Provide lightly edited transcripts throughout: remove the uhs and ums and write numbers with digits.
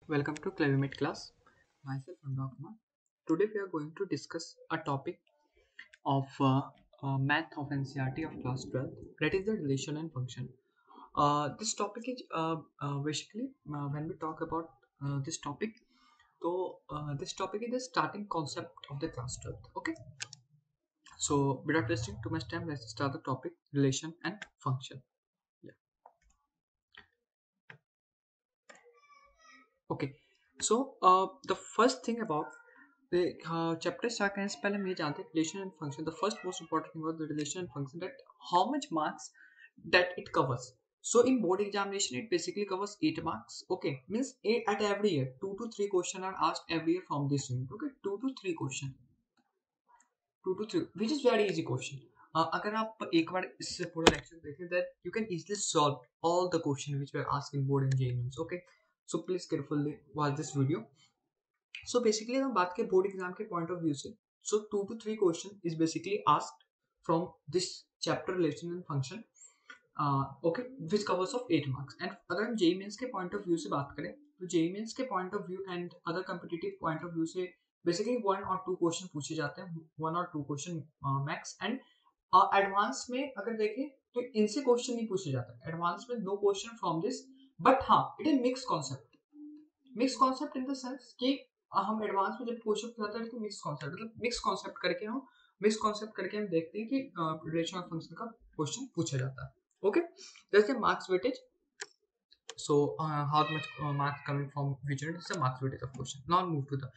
Welcome to Clevermate class. Myself Anurag Kumar. Today we are going to discuss a topic of math of NCERT of class 12. That is the relation and function. This topic is basically when we talk about this topic. This topic is the starting concept of the class 12. Okay. So without wasting too much time, let's start the topic relation and function. Yeah. Okay. So the first thing about chapter start करने से पहले हम ये जानते हैं relation and function the first most important thing about the relation and function that how much marks that it covers. So in board examination, it basically covers 8 marks. Okay, means at every year, 2 to 3 questions are asked every year from this unit. Okay, 2 to 3 question, 2 to 3, which is very easy question. अगर आप एक बार इससे पूरा lecture देखें, that you can easily solve all the question which were asked in board and JEE. Okay, so please carefully watch this video. So basically हम बात करें board exam के पॉइंट ऑफ व्यू से, so 2 to 3 question is basically asked from this chapter relation and function. Okay, which covers of 8 marks. And अगर हम JEE mains के point of view से बात करें, तो जेईई मेंस के point of view and other competitive point of view से basically 1 और 2 क्वेश्चन पूछे जाते हैं, 1 और 2 क्वेश्चन मैक्स. एंड एडवांस में अगर देखें तो इनसे क्वेश्चन नहीं पूछे जाते एडवांस में, no question from this. But हाँ, it is mix concept. Mix concept in the sense कि हम एडवांस में जब क्वेश्चन पूछाते हैं तो मिक्स कॉन्सेप्ट, मतलब मिक्स कॉन्सेप्ट करके हम देखते हैं कि रिलेशन ऑफ फंक्शन का क्वेश्चन पूछा जाता है. ओके, जैसे marks weightage. So how much marks coming from which unit is the marks weightage of question. Now move to the.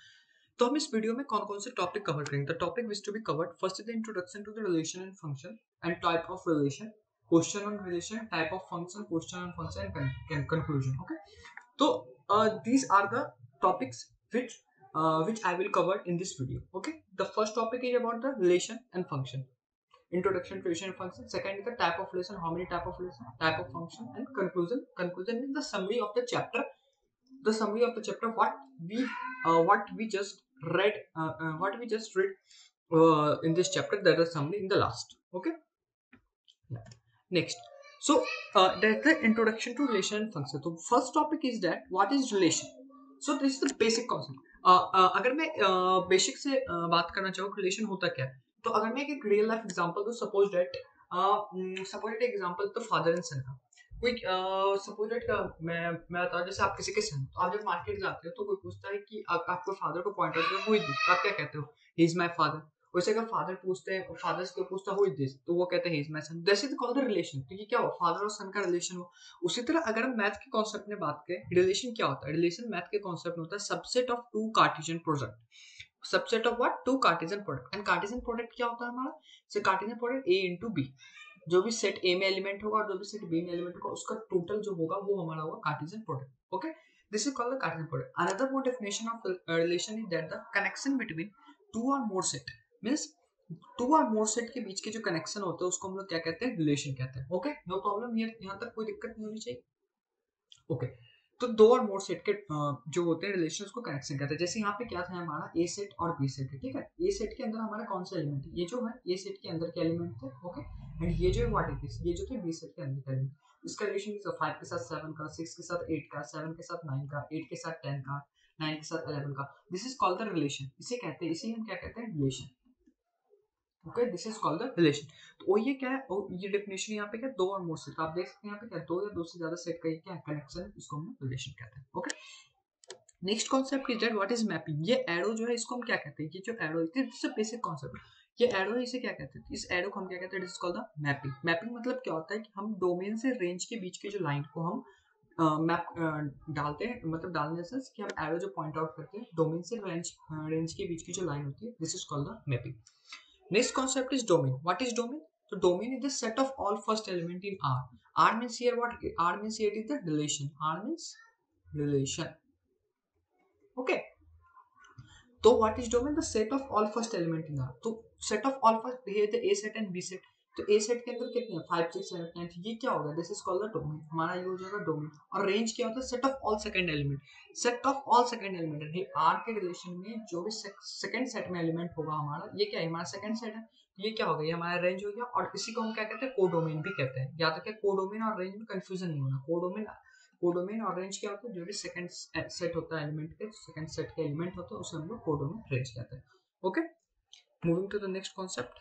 तो हम इस वीडियो में कौन कौन से टॉपिक कवर करेंगे. The topic which to be covered, first is the introduction to the relation and function and type of relation, question on relation, type of function, question on function and conclusion. Okay, so these are the topics which I will cover in this video. Okay, the first topic is about the relation and function. Introduction to relation and function. Second is the type of relation, how many type of relation, type of function, and conclusion. Conclusion is the summary of the chapter. The summary of the chapter, what we just read, in this chapter. That is summary in the last. Okay. Yeah. Next. So that's the introduction to relation and function. So first topic is that what is relation. So this is the basic concept. अगर मैं basic से बात करना चाहूँ relation होता क्या है, तो अगर मैं एक रियल लाइफ एग्जांपल दूं, सपोज दैट एग्जांपल तो फादर एंड सन का. कोई सपोज दैट मैं बताऊं, जैसे आप किसी के सन, तो आप जब मार्केट जाते हो तो कोई पूछता है कि आपको फादर को पॉइंट आउट करो, तो आप क्या कहते हो, ही इज माय फादर. वैसे अगर फादर पूछते हैं, फादर से पूछता हु इज दिस, तो वो कहते हैं he is my son. This is called the relation. तो ये क्या हुआ, फादर और सन का रिलेशन हुआ. उसी तरह अगर हम मैथ के कॉन्सेप्ट में बात करें, रिलेशन क्या होता है. रिलेशन मैथ के कॉन्सेप्ट में होता है subset of to Cartesian product. Subset of what, to Cartesian product. And Cartesian product क्या होता है हमारा, say Cartesian product A into B. जो भी सेट ए में एलिमेंट होगा और जो भी सेट बी में एलिमेंट होगा, उसका टोटल जो होगा वो हमारा होगा Cartesian product. Okay, this is called the Cartesian product. Another more definition of relation is that the connection between two और मोर सेट, मींस टू और मोर सेट के बीच के जो कनेक्शन होते हैं उसको हम लोग क्या कहते हैं, रिलेशन कहते हैं. ओके, नो प्रॉब्लम, यहाँ तक कोई दिक्कत नहीं होनी चाहिए. ओके, तो दो और मोर सेट के जो होते हैं रिलेशन, उसको कनेक्शन कहते हैं. जैसे यहाँ पे क्या था हमारा, ए सेट और बी सेट है. ठीक है, ए सेट के अंदर हमारा कौन सा एलिमेंट है, ये जो है ए सेट के अंदर के एलिमेंट थे. ओके, एंड ये जो है व्हाट इज दिस, ये जो थे बी सेट के अंदर के एलिमेंट. इसका रिलेशन 5 के साथ 7 का, 6 के साथ 8 का, 7 के साथ 9 का, 8 के साथ 10 का, 9 के साथ 11 का. This is called the relation. इसे कहते हैं, इसे हम क्या कहते हैं, relation. Okay, this is called the relation. तो ये क्या है, ये डेफिनेशन यहाँ पे क्या, दो और मोर सेट. आप देख सकते हैं यहाँ पे क्या, दो या दो से ज्यादा सेट का ये क्या कनेक्शन, इसको हम रिलेशन कहते हैं. Okay, next concept is that what is mapping. ये एरो जो है इसको हम क्या कहते हैं, ये जो एरो है, दिस इज बेसिक कॉन्सेप्ट. ये एरो है, इसे क्या कहते हैं, इस एरो को हम क्या कहते हैं, this is called the mapping. Mapping मतलब क्या होता है कि हम डोमेन से रेंज के बीच के जो लाइन को हम मैप डालते हैं, मतलब डालने से कि हम एरो जो पॉइंट आउट करते हैं डोमेन से रेंज के बीच की जो लाइन होती है, this is called the mapping. Next concept is domain. What is domain? So domain is the set of all first element in R. R means here what? R means here is the relation. R means relation. Okay. So what is domain? The set of all first element in R. तो set of all first, here the A set and B set. तो A set के अंदर कितने हैं, 5 6 7 9. ये क्या होगा, this is called the domain. हमारा ये हो जाएगा डोमेन. और रेंज क्या होता है, set of all second element. Set of all second element R के रिलेशन में जो भी सेकंड सेट में एलिमेंट होगा हमारा, ये क्या है, हमारा सेकंड सेट है. ये क्या होगा, ये हमारा रेंज हो गया. और इसी को हम क्या कहते हैं, कोडोमेन भी कहते हैं. याद रखिए, कोडोमेन और रेंज में कंफ्यूजन नहीं होना. कोडोमेन कोडोमेन और रेंज क्या होता है, जो भी सेकंड सेट होता है एलिमेंट के, सेकंड सेट के एलिमेंट होता है उसे हम लोग कोडोमेन रेंज कहते हैं. Okay, moving to the next concept.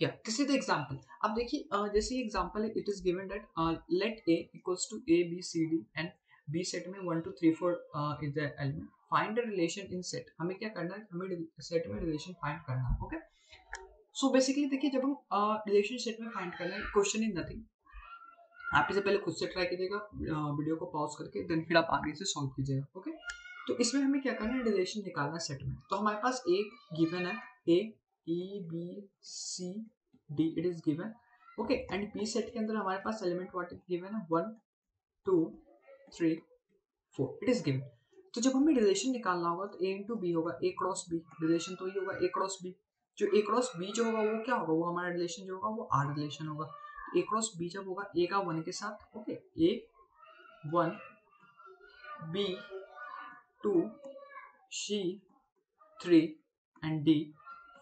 या दिस इज द एग्जांपल. अब देखिए जैसे ये एग्जांपल है, it is given that let a equals to a b c d and b set में 1 2 3 4 is the element. Find the relation in set. हमें क्या करना है, हमें सेट में रिलेशन फाइंड करना है. ओके, सो बेसिकली देखिए जब हम रिलेशन सेट में फाइंड करना है, क्वेश्चन इज नथिंग. आप इसे पहले खुद से ट्राई कीजिएगा वीडियो को पॉज करके, देन फिर आप आगे से सॉल्व कीजिएगा. ओके, तो इसमें हमें क्या करना है, रिलेशन निकालना है सेट में. तो हमारे पास एक गिवन है a e b c d, it is given. Okay, and b set के अंदर हमारे पास एलिमेंट व्हाट इज गिवन है 1 2 3 4, इट इज गिवन. तो जब हमें रिलेशन निकालना होगा तो a इंटू बी होगा, a क्रॉस b, रिलेशन तो ये होगा a क्रॉस b. जो a क्रॉस b जो होगा वो क्या होगा, वो हमारा रिलेशन जो होगा वो r रिलेशन होगा. a क्रॉस b जब होगा a का 1 के साथ, okay, a 1 b 2 c 3 and d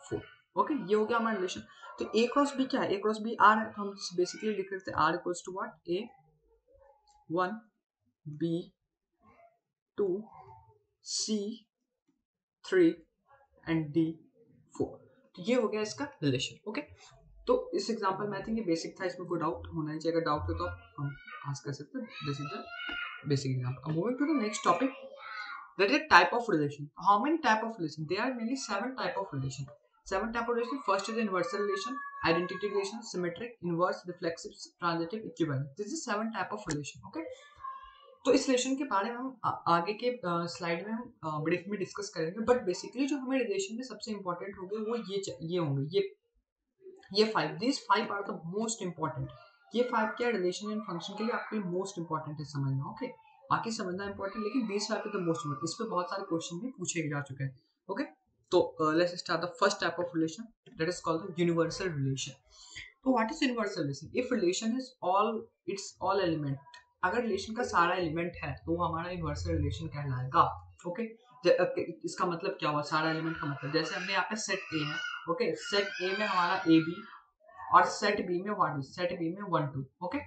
4. Okay, ये हो गया हमारा रिलेशन. तो a क्रॉस b क्या है, a क्रॉस b r है, तो हम बेसिकली लिख लेते हैं r equals to what, a 1 b 2 c 3 and d 4. तो ये हो गया इसका रिलेशन. ओके, तो इस एग्जांपल में आई थिंक ये बेसिक था, इसमें कोई डाउट होना नहीं चाहिए. अगर डाउट हो तो आप हम आस्क कर सकते हैं. This is the basic example. Moving to the next topic, that is type of relation. How many type of relation? There are mainly 7 type of relation. 7 type of relation. First is universal relation, identity relation, symmetric, inverse, reflexive, transitive, equivalent. This is 7 type of relation. Okay, तो इस relation के बारे में हम आगे के slide में हम ब्रीफ में डिस्कस करेंगे. बट बेसिकली जो हमें रिलेशन में सबसे इंपॉर्टेंट होंगे वो ये होंगे, ये 5. This 5 are the most important. ये 5 क्या रिलेशन एंड फंक्शन के लिए आपके लिए मोस्ट इंपॉर्टेंट है समझना. ओके, बाकी समझना इंपॉर्टेंट, लेकिन this 5 is the most important. इस पे बहुत सारे क्वेश्चन भी पूछे जा चुके हैं. ओके, तो let's start the first type of relation, that is called the universal relation. तो what is universal relation? If relation is all its all element, अगर रिलेशन का सारा एलिमेंट है तो वो हमारा यूनिवर्सल रिलेशन कहलाएगा. ओके, इसका मतलब क्या हुआ, सारा एलिमेंट का मतलब, जैसे हमने यहाँ पे सेट ए है. ओके, सेट ए में हमारा ए बी और सेट बी में व्हाट, सेट बी में 1 2. ओके,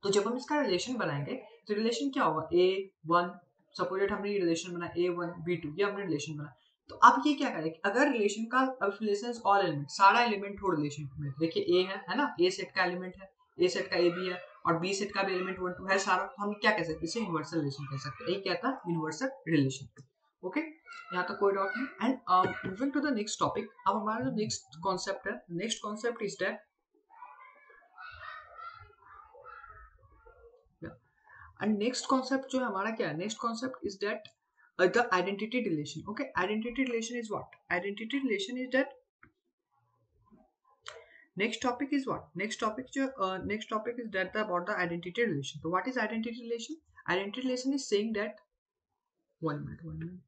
तो जब हम इसका रिलेशन बनाएंगे तो रिलेशन क्या होगा, ए 1, सपोज हमने ये रिलेशन बनाया a1 b2, ये हमने रिलेशन बनाया. तो अब ये क्या करें, अगर रिलेशन का रिलेशन ऑल एलिमेंट, सारा एलिमेंट हो रिलेशन में, देखिए a है ना, a सेट का एलिमेंट है, a सेट का a b है और b सेट का भी एलिमेंट 1 2 है सारा, तो हम क्या कह सकते हैं, इसे यूनिवर्सल रिलेशन कह सकते हैं. यही क्या था, यूनिवर्सल रिलेशन. ओके, यहाँ तक कोई डाउट नहीं. And moving to the next topic. अब हमारा जो नेक्स्ट कॉन्सेप्ट है, next concept is that, and next concept जो है हमारा क्या है, next concept is that the identity relation. Okay, identity relation is what, identity relation is that, next topic is what, next topic is that about the identity relation. So what is identity relation? Identity relation is saying that, one minute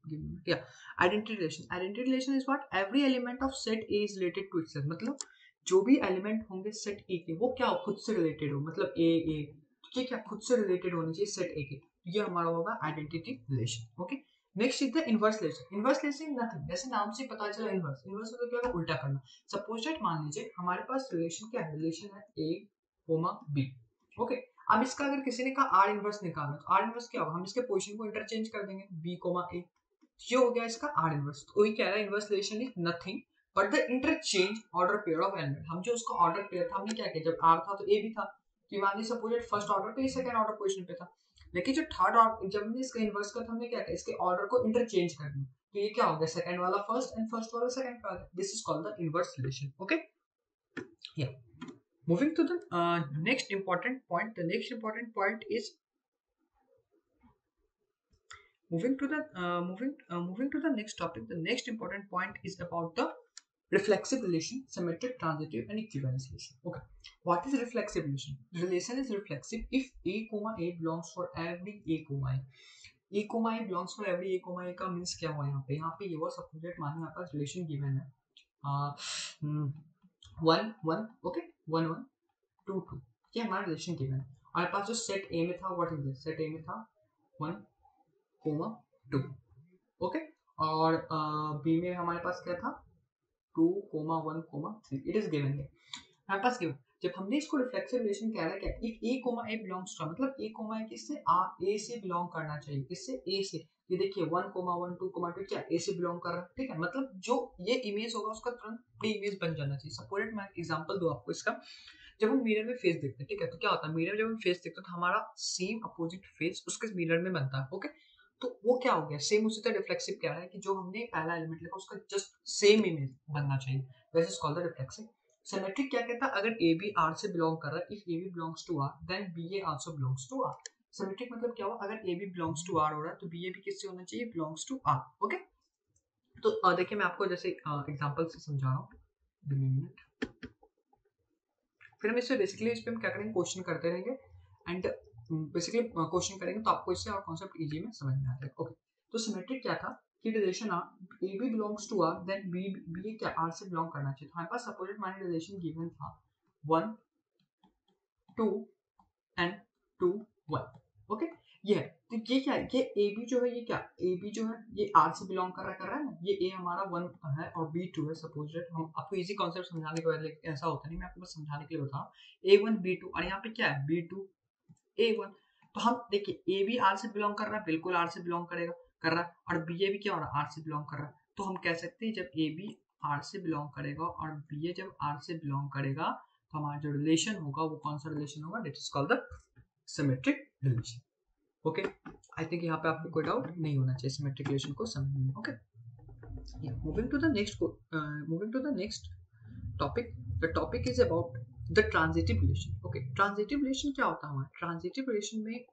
give me, yeah, identity relation is what, every element of set A is related to itself. मतलब जो भी element होंगे set ए के वो क्या खुद से related हो, मतलब ए ये क्या खुद से रिलेटेड होनी चाहिए सेट ए के, ये हमारा होगा identity relation. Okay, next is the inverse relation. Inverse relation nothing, जैसे नाम से पता चला इनवर्स, इनवर्स मतलब क्या होगा, उल्टा करना. सपोज दैट मान लीजिए हमारे पास रिलेशन क्या है, रिलेशन है a कोमा b. ओके, अब इसका अगर किसी ने कहा r इनवर्स निकालना, तो r इनवर्स क्या होगा, हम इसके पोजीशन को इंटरचेंज कर देंगे b कोमा a, ये हो गया इसका r इनवर्स. तो वही कह रहा है inverse relation is nothing but the interchange order pair of element. हम जो उसका ऑर्डर पेयर था, हमने क्या किया, जब r था तो a भी था, कि मान लीजिए सपोज दैट फर्स्ट ऑर्डर पे, सेकंड ऑर्डर पोजीशन पे था, लेकिन जो थर्ड ऑर्डर, जब हमने इसका इनवर्स किया, हमने क्या किया, इसके ऑर्डर को इंटरचेंज कर दिया, तो ये क्या हो गया, सेकंड वाला फर्स्ट एंड फर्स्ट वाला सेकंड पे आ गया. This is called the inverse relation. Okay, या moving to the next important point. The next important point is moving to the next topic. The next important point is about the reflexive relation, symmetric, transitive and equivalence relation. Okay, what is reflexive relation? Relation is reflexive if a comma a belongs for every a comma a. a comma a belongs for every a comma a का means क्या हुआ, यहाँ पे ये वो suppose that मानिए आपका relation given है 1 1, ओके 1 1 2 2, ये हमारा रिलेशन गिवन है. हमारे पास जो सेट ए में था, व्हाट इज दिस, सेट ए में था 1 कोमा 2. ओके, और बी में हमारे पास क्या था 2 comma 1 comma 3. It is given है हमारे पास गिवन. जब हमने इसको रिफ्लेक्सिव रिलेशन कह रहा है क्या, if A comma A belongs to, मतलब ए कोमा ए किससे, ए से बिलोंग करना चाहिए, किससे, ए से। ये देखिए 1 कोमा 1 2 कोमा 2 क्या ए से बिलोंग कर रहा है, ठीक है, मतलब जो ये इमेज होगा उसका तुरंत प्री इमेज बन जाना चाहिए। सपोज मैं एग्जांपल दूं आपको इसका, जब हम मिरर में फेस देखते हैं, ठीक है, तो क्या होता है, मिरर जब हम फेस देखते हैं तो हमारा सेम अपोजिट फेस उसके मिरर में बनता है, ओके। तो वो क्या हो गया, सेम उसी तरह रिफ्लेक्सिव कह रहा है कि जो हमने पहला एलिमेंट लिखा उसका जस्ट सेम इमेज बनना चाहिए, that is called the reflexive. Symmetric क्या कहता है, अगर ए बी आर से बिलोंग कर रहा है, if A B belongs to R then B A also belongs to R. Symmetric मतलब क्या हुआ, अगर A B belongs to R हो रहा है तो बी ए भी किससे होना चाहिए, बिलोंग्स टू आर, ओके। तो देखिए मैं आपको जैसे एग्जांपल से समझा रहा हूँ, फिर हम इससे बेसिकली इस पे हम क्या करेंगे, क्वेश्चन करते रहेंगे एंड बेसिकली क्वेश्चन करेंगे तो आपको इससे और कॉन्सेप्ट इजी में समझ में आ जाएगा, ओके। तो सिमेट्रिक क्या था कि relation R A B belongs to R then B B क्या आर से बिलोंग करना चाहिए। तो हमारे पास सपोजिट माइंड रिलेशन गिवन था 1 2 एंड 2 1, ओके। ये है, तो ये क्या है, ये ए बी जो है, ये क्या ए बी जो है ये आर से बिलोंग कर रहा है ना, ये ए हमारा 1 है और बी 2 है। सपोज हम आपको इजी कॉन्सेप्ट समझाने के बाद ऐसा होता नहीं, मैं आपको बस समझाने के लिए बता रहा हूँ, A1 B2 और यहाँ पे क्या है B2 A1। तो हम देखिए ए बी आर से बिलोंग कर रहा है, बिल्कुल आर से बिलोंग करेगा कर रहा है, और बी ए भी क्या हो रहा है, आर से बिलोंग कर रहा है। तो हम कह सकते हैं जब ए बी आर से बिलोंग करेगा और बी ए जब आर से बिलोंग करेगा तो हमारा जो रिलेशन होगा वो कौन सा रिलेशन होगा, that is called the symmetric relation, okay. I think यहाँ पे आपको कोई डाउट नहीं होना चाहिए सिमेट्रिक रिलेशन को समझने में, okay. Moving to the next topic, the topic is about the transitive relation, okay. Transitive relation क्या होता है हमारा, ट्रांजिटिव रिलेशन में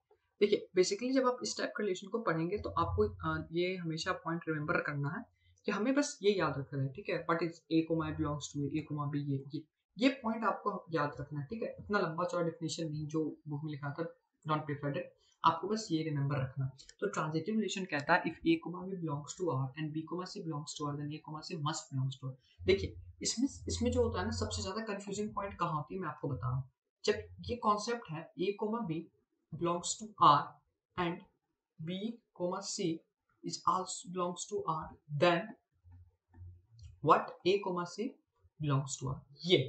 देखिए बेसिकली जब आप इस टाइप के रिलेशन को पढ़ेंगे तो आपको ये हमेशा पॉइंट रिमेंबर करना है कि हमें बस ये याद रखना है, ठीक है, what is A comma belongs to A comma B, ये पॉइंट आपको याद रखना है, ठीक है। इतना लंबा चौड़ा डेफिनेशन नहीं जो बुक में लिखा था, नॉट प्रिफर्ड, आपको बस ये रिमेंबर रखना। तो ट्रांजिटिव रिलेशन कहता है if A comma B belongs to R and B comma C belongs to R then A comma C must belongs to R. देखिए इसमें जो होता है ना सबसे ज्यादा कंफ्यूजिंग पॉइंट कहाँ होती है मैं आपको बता रहा हूँ। जब ये कॉन्सेप्ट है A comma B belongs to R and B comma C is also belongs to R then what A comma C belongs to R. ये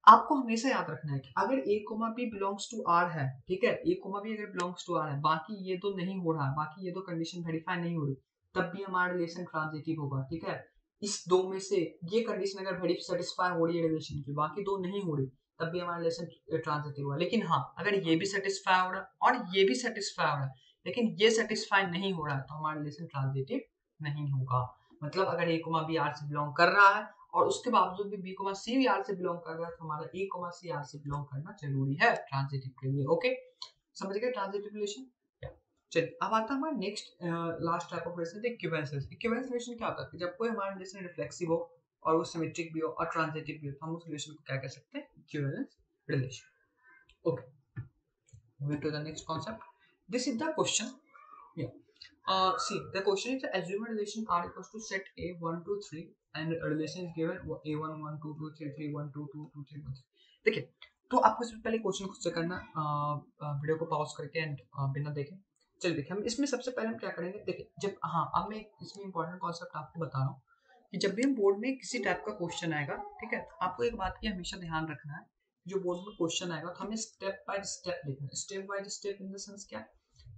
आपको हमेशा याद रखना है कि अगर A comma B belongs to R है, ठीक है, ए कोमा बी अगर बिलोंग्स टू आर है, बाकी ये तो नहीं हो रहा है, बाकी ये तो कंडीशन वेरीफाई नहीं हो रही, तब भी हमारा रिलेशन ट्रांजिटिव होगा, ठीक है। इस दो में से ये कंडीशन अगर वेरी सेटिस्फाई हो रही है रिलेशन की, बाकी दो नहीं हो रही, तब भी हमारा रिलेशन ट्रांजिटिव होगा। लेकिन हाँ अगर ये भी सेटिस्फाई हो रहा है और ये भी सेटिस्फाई हो रहा है लेकिन ये सेटिस्फाई नहीं हो रहा है तो हमारा रिलेशन ट्रांजिटिव नहीं होगा। मतलब अगर ए कोमा बी आर से बिलोंग कर रहा है और उसके बावजूद भी बी कोमा सी भी आर से बिलोंग कर रहा है तो हमारा ए कोमा सी आर से बिलोंग करना जरूरी है ट्रांजिटिव के लिए, ओके। समझ गए ट्रांजिटिव रिलेशन। चलिए अब आता है हमारा next last type of relation, equivalence relation. Equivalence relation क्या होता है, जब कोई हमारा रिलेशन रिफ्लेक्सिव हो और वो सिमेट्रिक भी हो और ट्रांजिटिव भी हो तो हम उस रिलेशन को क्या कह सकते हैं, equivalence relation, okay. Moving to the next concept, this is the question, see the question is assume a relation R equals to set A 1 2 3 and a relation is given A1 1 2 2 3 3 1 2 2 2 3 1 3। देखिए तो आपको इससे पहले क्वेश्चन खुद से करना, video को pause करके एंड बिना देखे। चलिए देखिए हम इसमें सबसे पहले हम क्या करेंगे, देखिए जब अब मैं इसमें इंपॉर्टेंट कॉन्सेप्ट आपको बता रहा हूँ कि जब भी हम बोर्ड में किसी टाइप का क्वेश्चन आएगा, ठीक है, आपको एक बात की हमेशा ध्यान रखना है, जो बोर्ड में क्वेश्चन आएगा तो हमें स्टेप बाय स्टेप लिखना है। Step by step in the sense क्या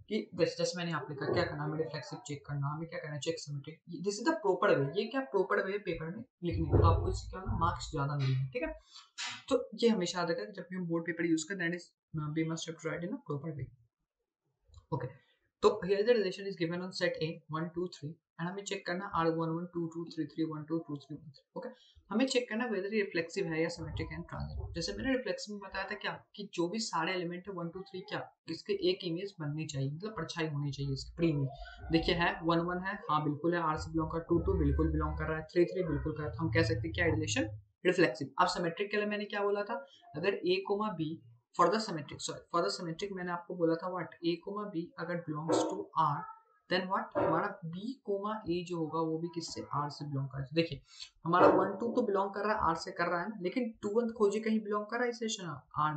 कि जैसे मैंने यहाँ लिखा क्या करना, हमें रिफ्लेक्सिव चेक करना, हमें क्या करना, check symmetric, this is the proper way. ये क्या प्रॉपर वे पेपर में लिखने का, तो आपको इससे क्या होगा, मार्क्स ज्यादा मिलेंगे, ठीक है। तो ये हमेशा याद रखा कि जब भी हम बोर्ड पेपर यूज करें that is we must have to write in a proper way, okay. तो here the relation is given on set A 1 2 3 and हमें चेक करना R 1 1 2 2 3 3 1 2 2 3 1 3, ओके। हमें चेक करना वेदर ये रिफ्लेक्सिव है या सिमेट्रिक एंड ट्रांजिटिव। जैसे मैंने रिफ्लेक्सिव में बताया था क्या कि जो भी सारे एलिमेंट है 1 2 3 क्या इसके एक इमेज बननी चाहिए, मतलब परछाई होनी चाहिए इसकी प्री इमेज। देखिए है 1 1 है, हाँ बिल्कुल है, R से बिलोंग कर, 2 2 बिल्कुल बिलोंग कर रहा है, 3 3 बिल्कुल कर रहा है, तो हम कह सकते हैं क्या रिलेशन रिफ्लेक्सिव। अब सिमेट्रिक के लिए मैंने क्या बोला था, अगर A, B for the symmetric मैंने आपको बोला था व्हाट A, B अगर belongs to R then what हमारा B, A जो होगा वो भी किससे R से बिलोंग कर रहा है। देखिए हमारा 1 2 तो बिलोंग कर रहा है R से कर रहा है ना, लेकिन 2 1 खोजिए कहीं बिलोंग कर रहा है इस रिलेशन R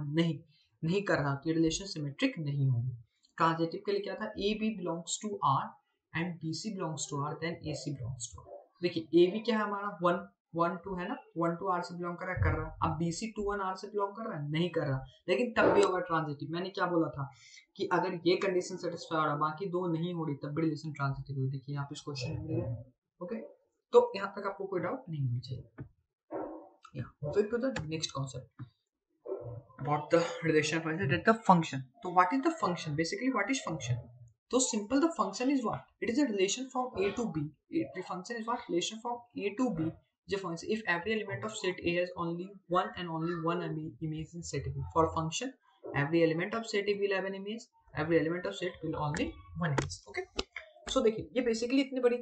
नहीं कर रहा, तो ये रिलेशन सिमेट्रिक नहीं होगी। ट्रांजिटिव के लिए क्या था, A B belongs to R and B C belongs to R then A C belongs to R। देखिए A B क्या है हमारा 1 1 2 है ना, 1 2 आर से बिलोंग कर रहा है। अब BC 2 1 आर से बिलोंग कर रहा है, नहीं कर रहा, लेकिन तब भी होगा ट्रांजिटिव। मैंने क्या बोला था कि अगर ये कंडीशन सेटिस्फाई हो रहा, बाकी दो नहीं हो रही, तब भी रिलेशन ट्रांजिटिव हुई। देखिए यहाँ पे इस क्वेश्चन में, ओके, तो यहाँ तक आपको कोई डाउट नहीं होनी चाहिए। moving to the next concept about the relation of the function. So what is the function? Basically, what is function? So simple, the function is what? It is a relation from A to B. The function is what? Relation from A to B. The function, if every element of set A has only one and only one image in set B. For function, every element of set A will have an image. Every element of set will only one image. Okay. So देखिए ये basically इतनी बड़ी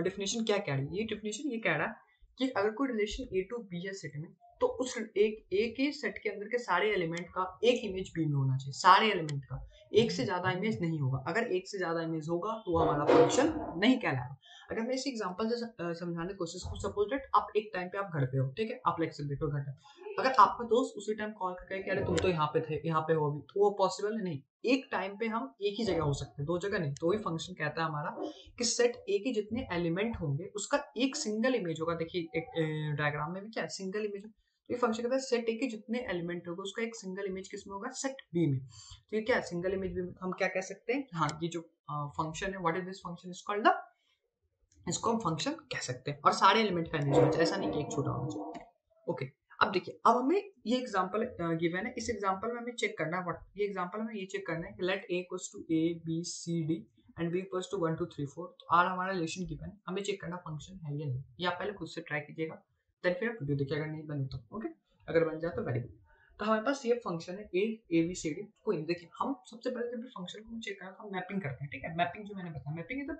definition क्या कह रही है? ये definition ये कह रहा है कि अगर कोई रिलेशन A to B है सेट में, तो उस एक के सेट के अंदर के सारे एलिमेंट का एक इमेज बी में होना चाहिए। सारे एलिमेंट का एक से ज्यादा इमेज नहीं होगा। अगर एक से ज्यादा इमेज होगा तो वो हमारा फंक्शन नहीं कहलाएगा। अगर मैं इस एग्जांपल से समझाने की कोशिश करूं, सपोज दैट आप एक टाइम पे आप घर पे हो, ठीक है, आप लेक्चर देख रहे हो घर पे, अगर आपका दोस्त उसी टाइम कॉल करके कहे कि अरे तुम तो यहाँ पे थे, यहाँ पे हो अभी, तो वो पॉसिबल नहीं। एक टाइम पे हम एक ही जगह हो सकते हैं, दो जगह नहीं। तो वही फंक्शन कहता है हमारा कि सेट ए के जितने एलिमेंट होंगे उसका एक सिंगल इमेज होगा। देखिए एक डायग्राम में भी क्या है, सिंगल इमेज। तो ये फंक्शन कहता है सेट ए के जितने एलिमेंट होंगे उसका एक सिंगल इमेज किसमें होगा, सेट बी में। तो ये क्या है, सिंगल इमेज बी में। हम क्या कह सकते हैं, हाँ ये जो फंक्शन है, what is this function is called the, इसको हम फंक्शन कह सकते हैं। और सारे एलिमेंट का इमेज होना चाहिए, ऐसा नहीं कि एक छोटा होना चाहिए। ओके, अब देखिए, अब हमें ये एग्जांपल गिवन है, इस एग्जांपल में हमें चेक करना है, ये एग्जांपल में ये चेक करना है कि let a equals to a b c d and b equals to 1 2 3 4। तो आर हमारा रिलेशन गिवन है, हमें चेक करना फंक्शन है या नहीं। ये आप पहले खुद से ट्राई कीजिएगा, देन फिर आप वीडियो देखिए, अगर नहीं बने तो ओके, अगर बन जाए तो वेरी गुड। तो हमारे पास ये फंक्शन है a b c d। कोई नहीं, देखिए हम सबसे पहले जब फंक्शन को चेक करना हम मैपिंग करते हैं, ठीक है। मैपिंग जो मैंने बताया, mapping is the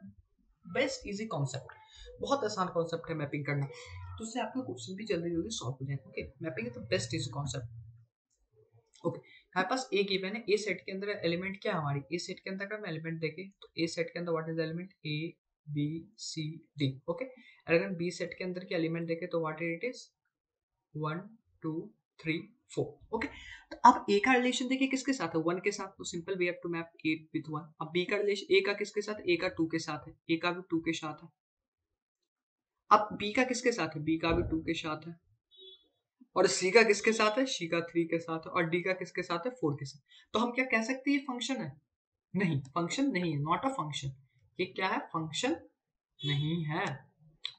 best easy concept, बहुत आसान कॉन्सेप्ट है मैपिंग करना, तो उससे आपके क्वेश्चन भी जल्दी जल्दी सॉल्व हो जाएंगे। Okay, mapping is the best easy concept. Okay, हमारे पास ए गिवन है, ए सेट के अंदर एलिमेंट क्या है हमारी, ए सेट के अंदर अगर हम एलिमेंट देखें तो ए सेट के अंदर what is element A B C D. Okay, अगर बी सेट के अंदर के एलिमेंट देखें तो व्हाट इट इज 1 2 3 4। ओके, तो अब ए का रिलेशन देखिए किसके साथ है, 1 के साथ। तो simple we have to map a with 1। अब बी का रिलेशन ए का किसके साथ, ए का 2 के साथ है, ए का भी 2 के साथ है। अब बी का किसके साथ है, बी का भी 2 के साथ है। और सी का किसके साथ है, सी का 3 के साथ है। और डी का किसके साथ है, 4 के साथ। तो हम क्या कह सकते हैं, ये फंक्शन है? नहीं, फंक्शन नहीं है, नॉट अ फंक्शन। ये क्या है, फंक्शन नहीं है,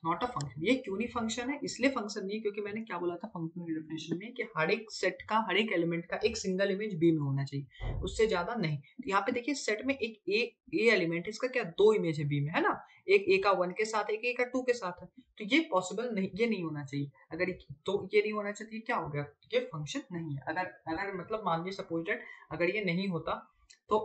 नॉट अ फंक्शन। ये क्यों नहीं फंक्शन है, इसलिए फंक्शन नहीं क्योंकि मैंने क्या बोला था फंक्शन की डेफिनेशन में कि हर एक सेट का, हर एक एलिमेंट का एक सिंगल इमेज बी में होना चाहिए, उससे ज्यादा नहीं। तो यहाँ पे देखिए सेट में एक ए एलिमेंट है, इसका क्या दो इमेज है बी में, है ना। एक ए का 1 के साथ, एक ए का 2 के साथ है। तो ये पॉसिबल नहीं, ये नहीं होना चाहिए। अगर तो ये नहीं होना चाहिए, क्या हो गया, ये फंक्शन नहीं है। अगर अगर मतलब मान लीजिए सपोज दैट अगर ये नहीं होता तो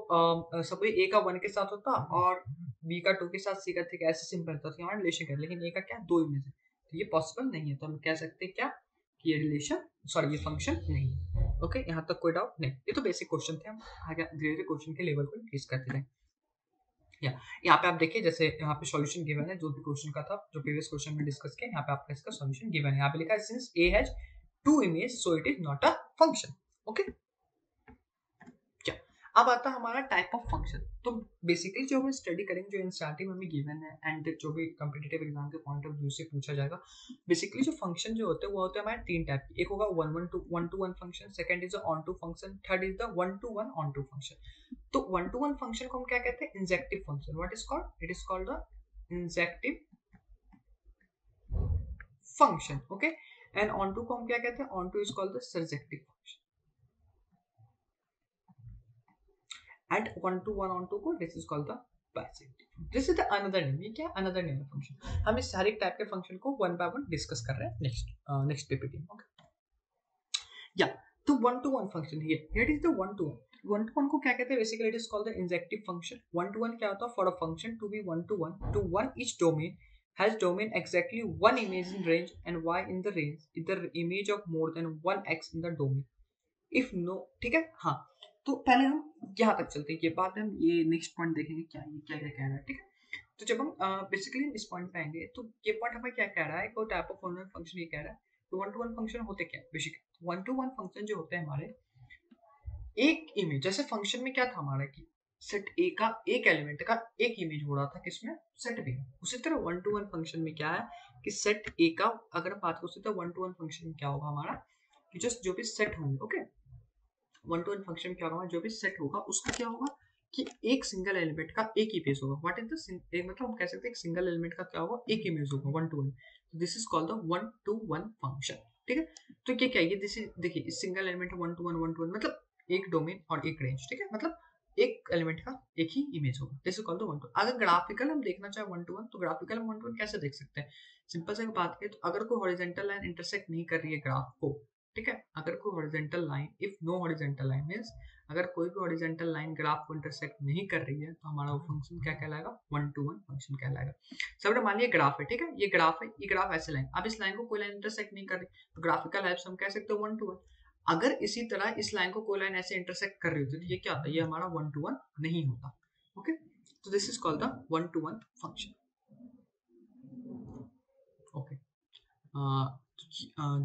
सपोज ए का 1 के साथ होता और बी का 2 के साथ, सी का 3 का, ऐसे सिंपल था, हमारा रिलेशन कर। लेकिन ए का क्या, दो इमेज है, तो ये पॉसिबल नहीं है। तो हम कह सकते हैं क्या कि ये रिलेशन, सॉरी ये फंक्शन नहीं है। ओके, यहाँ तक कोई डाउट नहीं। ये तो बेसिक क्वेश्चन थे, हम आगे धीरे धीरे क्वेश्चन के लेवल को इंक्रीज करते रहें। यहाँ पे आप देखिए, जैसे यहाँ पे सॉल्यूशन गिवन है, जो भी क्वेश्चन का था, जो प्रीवियस क्वेश्चन में डिस्कस किया, यहाँ पे आपका इसका सॉल्यूशन गिवन है। यहाँ पे लिखा है since A has 2 image so it is not a function. Okay, अब आता है हमारा टाइप ऑफ फंक्शन। तो बेसिकली जो हम स्टडी करेंगे, जो एनसीईआरटी में हमें गिवन है एंड जो भी कॉम्पिटिटिव एग्जाम के पॉइंट ऑफ व्यू से पूछा जाएगा, बेसिकली जो फंक्शन जो होते हैं वो होते हैं हमारे तीन टाइप के। एक होगा 1 to 1 function, second is onto function, third is the 1 to 1 onto function. तो 1 to 1 फंक्शन को हम क्या कहते हैं, injective function. What is called, it is called the injective function. Okay, and onto को हम क्या कहते हैं, onto is called the surjective function. and 1 to 1 on 2 को this is called the bisective। this is the another name, ये क्या, another name function. हम इस हर एक टाइप के फंक्शन को वन बाय वन डिस्कस कर रहे हैं नेक्स्ट पीपीटी में। ओके, या तो 1 to 1 function here is the 1 to 1 को क्या कहते हैं, basically it is called the injective function. 1 to 1 क्या होता है, for a function to be 1 to 1 each domain has domain exactly one image in range and y in the range, either image of more than one x in the domain if no। ठीक है, हाँ, तो पहले हम यहाँ तक चलते हैं, ये बाद में हम ये नेक्स्ट पॉइंट देखेंगे क्या ये क्या क्या कह रहा है। ठीक है, तो जब हम बेसिकली इस पॉइंट पे आएंगे तो ये पॉइंट हमें क्या कह रहा है, कोई टाइप ऑफ फंक्शन ये कह रहा है। तो 1 to 1 फंक्शन होते क्या, बेसिकली 1 to 1 फंक्शन जो होते हैं हमारे, एक इमेज, जैसे फंक्शन में क्या था हमारा कि सेट ए का एक एलिमेंट का एक इमेज हो रहा था किसमें, सेट बी में। उसी तरह 1 to 1 फंक्शन में क्या है कि सेट ए का अगर बात करो तो 1 to 1 फंक्शन में क्या होगा हमारा कि जस्ट जो भी सेट होंगे, ओके 1 to 1 फंक्शन क्या होगा, जो भी सेट होगा उसका क्या होगा कि एक सिंगल एलिमेंट का एक ही इमेज होगा। व्हाट इज द मतलब हम कह सकते हैं एक सिंगल एलिमेंट का क्या होगा, एक इमेज होगा 1 to 1। This is called the 1 to 1 function, ठीक है। तो क्या क्या ये दिस इज देखिए इस सिंगल एलिमेंट 1 to 1 मतलब एक डोमेन और एक रेंज, ठीक है, मतलब एक एलिमेंट का एक ही इमेज होगा। This is called the 1 to 1। अगर ग्राफिकल हम देखना चाहे 1 to 1 तो ग्राफिकल हम 1 to 1 कैसे देख सकते हैं, सिंपल से बात करें तो अगर कोई हॉरिजॉन्टल लाइन इंटरसेक्ट नहीं कर रही है ग्राफ को, ठीक है, अगर कोई horizontal line, if no horizontal line means अगर कोई भी हॉरिजॉन्टल लाइन ग्राफ को इंटरसेक्ट नहीं कर रही है तो हमारा वो फंक्शन क्या कहलाएगा, 1 to 1 फंक्शन कहलाएगा। सबने मान लिया ग्राफ है, ठीक है, ये ग्राफ है, ये ग्राफ ऐसे लाइन, अब इस लाइन को कोई लाइन इंटरसेक्ट नहीं कर रही तो ग्राफिकल हेल्प से हम कह सकते हैं 1 to 1। अगर इसी तरह इस लाइन को कोई लाइन ऐसे इंटरसेक्ट कर रही होती तो ये क्या होता है, ये हमारा 1 to 1 नहीं होता, ओके। तो this is called the 1 to 1 function, okay.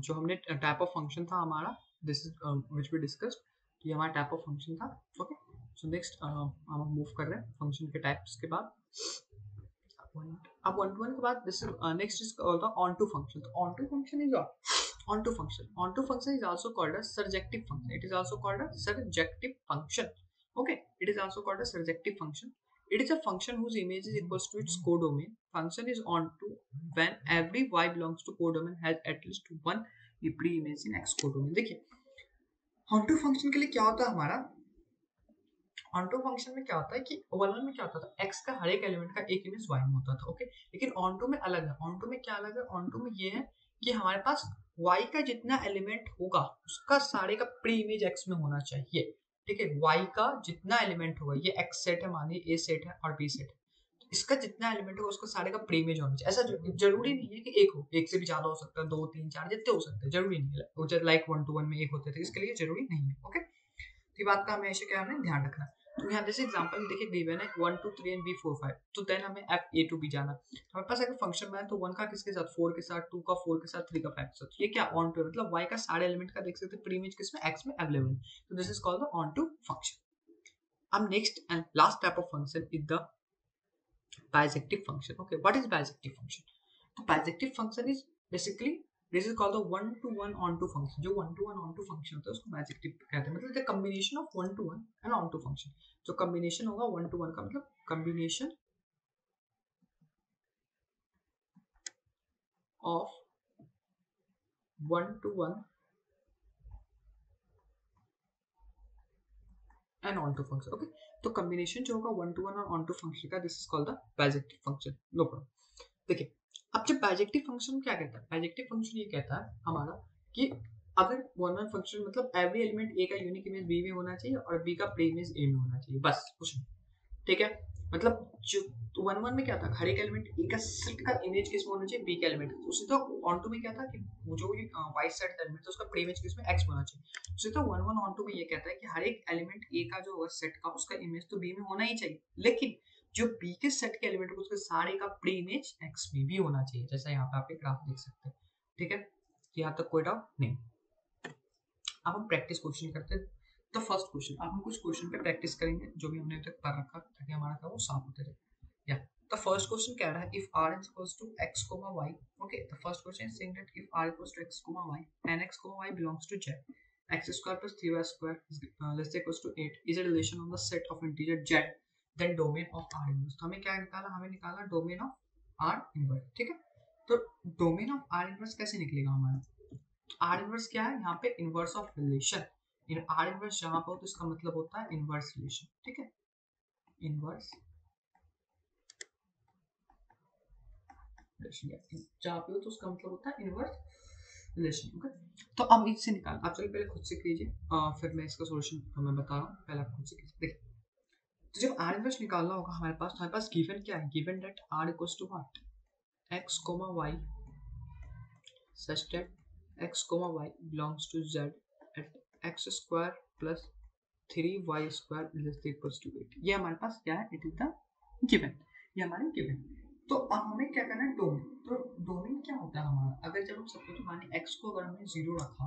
जो हमने टाइप ऑफ फंक्शन था हमारा, this is which we discussed, ये हमारा टाइप ऑफ फंक्शन था, ओके। सो नेक्स्ट हम मूव कर रहे हैं फंक्शन के टाइप्स के बाद। अब 1 to 1 के बाद this next is called the onto function. तो onto function is onto function. Onto function is also called a surjective function. It is also called a surjective function. Okay, it is also called a surjective function. It is a function whose image is equals to its codomain. Function is onto when every y belongs to codomain has at least one pre-image in x codomain. देखिए onto function के लिए क्या होता है हमारा, onto function में क्या होता है कि वन में क्या होता था, x का हर एक एलिमेंट का एक इमेज y में होता था, ओके। लेकिन onto में अलग है, onto में क्या अलग है, onto में ये है कि हमारे पास y का जितना एलिमेंट होगा उसका सारे का प्री इमेज x में होना चाहिए, ठीक है। y का जितना एलिमेंट होगा, ये x सेट है, मानिए a सेट है और b सेट है, तो इसका जितना एलिमेंट होगा उसका सारे का प्री इमेज होना चाहिए। ऐसा जरूरी नहीं है कि एक हो, एक से भी ज्यादा हो सकता है, 2 3 4 जितने हो सकते हैं, जरूरी नहीं है। लाइक 1 to 1 में एक होते थे, इसके लिए जरूरी नहीं है, ओके। तो बात का हमेशा क्या हमें ध्यान रखना है। तो यहाँ जैसे एग्जांपल में देखिए गिवन है 1 2 3 एंड b 4 5, तो देन हमें f a to b जाना। हमारे पास अगर फंक्शन में है तो 1 का किसके साथ, 4 के साथ, 2 का 4 के साथ, 3 का 5 के साथ, ये क्या ऑन टू मतलब y का सारे एलिमेंट का देख सकते हैं प्री इमेज किसमें, x में अवेलेबल है। तो this is called the onto function. अब next and last type of function is the bijective function, okay. What is bijective function, तो bijective function is basically this is called the 1 to 1 onto function। जो 1 to 1 onto function होता है उसको bijective कहते हैं, मतलब the combination of 1 to 1 and onto function। जो combination होगा 1 to 1 का मतलब combination of 1 to 1 and onto function, okay. तो कॉम्बिनेशन जो होगा 1 to 1 और onto function का, this is called the bijective function, no problem. देखिए अब जब बाइजेक्टिव फंक्शन क्या कहता है, बाइजेक्टिव फंक्शन ये कहता है हमारा कि अगर 1 1 फंक्शन मतलब एवरी एलिमेंट ए का यूनिक इमेज बी में होना चाहिए और बी का प्री इमेज ए में होना चाहिए, बस कुछ नहीं, ठीक है। मतलब जो 1 1 में क्या था, हर एक एलिमेंट ए का सेट का इमेज किस में होना चाहिए, बी के एलिमेंट। उसी तो ऑन2 में क्या था कि जो भी वाई सेट एलिमेंट था उसका प्री इमेज किस में, एक्स में होना चाहिए। उसी तो 1 1 ऑन2 में ये कहता है कि हर एक एलिमेंट ए का जो होगा सेट का उसका इमेज तो बी में होना ही चाहिए, लेकिन जो बी के सेट के एलिमेंट को उसके सारे का प्री इमेज एक्स में भी होना चाहिए, जैसा यहाँ पे आप एक ग्राफ देख सकते हैं, ठीक है। यहाँ तक कोई डाउट नहीं। अब हम प्रैक्टिस क्वेश्चन करते हैं। तो फर्स्ट क्वेश्चन, अब हम कुछ क्वेश्चन पे प्रैक्टिस करेंगे जो भी हमने अभी तक पढ़ रखा ताकि हमारा क्या वो साफ होते रहे। या तो फर्स्ट क्वेश्चन कह रहा है if r is equals to x, y, okay, the first question is saying that if r equals to x, y and x, y belongs to z, x square plus 3y square is let's say equals to 8 is a relation on the set of integer z, then domain of r inverse। तो हमें क्या निकाला, हमें निकाला domain of r inverse, ठीक है। तो domain of r inverse कैसे निकलेगा हमारा, r इनवर्स क्या है, यहाँ पे inverse of relation, in r inverse जहाँ पर हो तो इसका मतलब होता है इनवर्स रिलेशन, ठीक है, इनवर्स जहाँ पे हो तो उसका मतलब होता है इनवर्स रिलेशन, ओके। तो अब इससे निकाल, आप चलिए पहले खुद से कीजिए फिर मैं इसका सॉल्यूशन मैं बता रहा हूँ, पहले आप खुद से कीजिए। देखिए तो जब r इनवर्स निकालना होगा हमारे पास गिवन क्या है, given that r equals to what, x, y such that x, y belongs to z at x square plus 3y square is equals to 8। ये हमारे पास क्या है, इट इज द गिवन, ये हमारे गिवन। तो अब हमें क्या करना है, डोमेन। तो डोमेन क्या होता है हमारा, अगर जब हम सपोज मानिए x को अगर हमने 0 रखा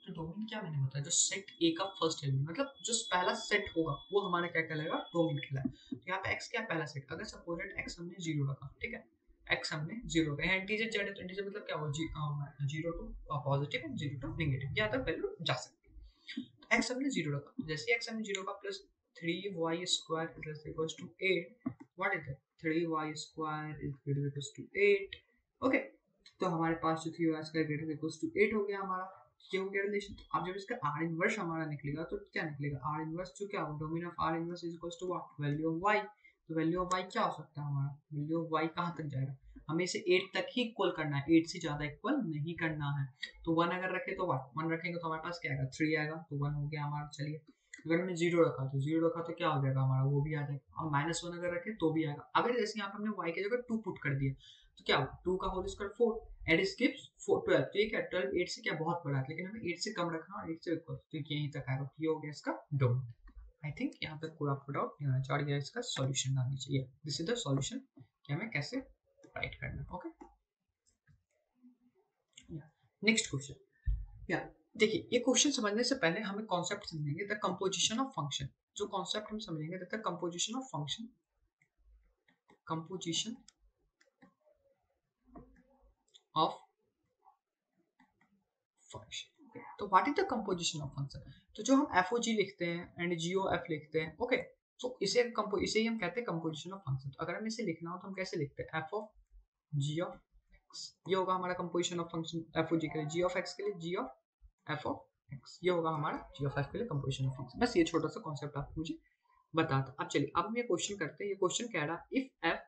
तो डोमेन क्या मैंने बताया, जो सेट ए का फर्स्ट एलिमेंट मतलब जो पहला सेट होगा वो हमारा क्या कहलाएगा, डोमेन कहलाएगा। तो यहाँ पे x क्या पहला सेट, अगर सपोज x हमने 0 रखा, ठीक है, x हमने 0 रखा, इंटीजर z है तो इंटीजर मतलब क्या होगा 0 to positive and 0 to negative, यहाँ तक वैल्यू जा सकती है। तो x हमने 0 रखा, जैसे ही x हमने 0 का plus 3y square is equals to 8, what is that, 3y square is equals to 8, okay. तो हमारे पास जो 3y square greater than equals to 8 हो गया हमारा, ये हो गया रिलेशन। तो अब जब इसका r इनवर्स हमारा निकलेगा तो क्या निकलेगा, r इनवर्स जो क्या होगा, domain of r inverse is equals to what, value of y। तो वैल्यू ऑफ y क्या हो सकता है हमारा, वैल्यू ऑफ y कहां तक जाएगा, हमें इसे 8 तक ही इक्वल करना है, 8 से ज्यादा इक्वल नहीं करना है। तो 1 अगर रखे तो 1 रखेंगे तो हमारे पास क्या आएगा, 3 आएगा, तो 1 हो गया हमारा। चलिए अगर हमने 0 रखा तो 0 रखा तो क्या हो जाएगा हमारा, वो भी आ जाएगा। अब -1 अगर रखे तो भी आएगा। अगर जैसे यहाँ पे हमने y की जगह 2 पुट कर दिया तो क्या होगा, 2 का whole square 4 and it gives 12, तो ये क्या 12 8 से क्या बहुत बड़ा है, लेकिन हमें 8 से कम रखना है, 8 से इक्वल, तो यहीं तक आएगा। ये हो गया इसका डोमेन। आई थिंक यहाँ पे कोई आपको डाउट नहीं होना चाहिए, और ये इसका सॉल्यूशन आना चाहिए। दिस इज द सॉल्यूशन कि हमें कैसे राइट करना है। Okay, next question. या देखिए, ये क्वेश्चन समझने से पहले हमें कॉन्सेप्ट समझेंगे, द कंपोजिशन ऑफ फंक्शन। जो कॉन्सेप्ट हम समझेंगे, the composition of function, composition of function. तो what is the composition of function, तो जो हम एफ ओ जी लिखते हैं एंड जी ओ एफ लिखते हैं, ओके, तो इसे ही हम कहते हैं कंपोजिशन ऑफ फंक्शन। तो अगर हमें इसे लिखना हो तो हम कैसे लिखते हैं, f of g of x, ये होगा हमारा composition of function f o g के लिए, जी ऑफ एक्स के लिए g of f of x, ये होगा हमारा जी ऑफ एफ के लिए कंपोजिशन ऑफ फंक्शन। बस ये छोटा सा कॉन्सेप्ट आपको मुझे बता था। अब चलिए, अब हम ये क्वेश्चन करते हैं। ये क्वेश्चन कह रहा है if F